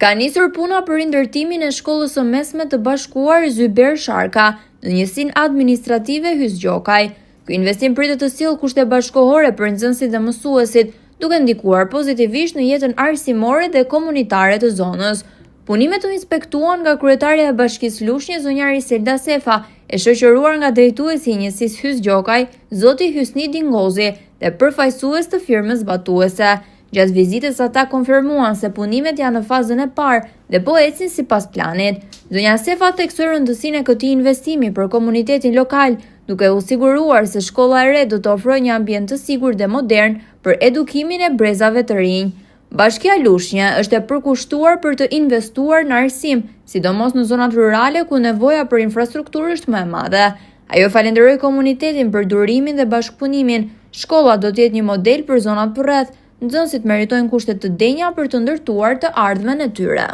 Ka nisur puna për ndërtimin e shkollës së mesme të bashkuar Zyber Sharka në njësinë administrative Hys Gjokaj. Ky investim pritet të sjellë kushte bashkëkohore për nxënësit dhe mësuesit, duke ndikuar pozitivisht në jetën arsimore dhe komunitare të zonës. Punimet u inspektuan nga kryetaria e Bashkisë Lushnjë, zonjari Selda Sefa, e shoqëruar nga drejtuesi i njësisë Hys Gjokaj, zoti Hysni Dingozi, dhe përfaqësues të firmës zbatuese. Gjatë vizitës ata konfirmuan se punimet janë në fazën e parë dhe po ecin sipas planit. Zonja Sefa theksoi rëndësinë e këtij investimi për komunitetin lokal, duke u siguruar se shkolla e re do të ofrojë një ambient të sigurt dhe modern për edukimin e brezave të rinj. Bashkia Lushnjë është e përkushtuar për të investuar në arsim, sidomos në zonat rurale ku nevoja për infrastrukturë është më e madhe. Ajo falenderoi komunitetin për durimin dhe bashkëpunimin. Shkolla do të jetë një model për zonat përreth. Nxënësit meritojnë kushte të denja për të ndërtuar të ardhmen e tyre.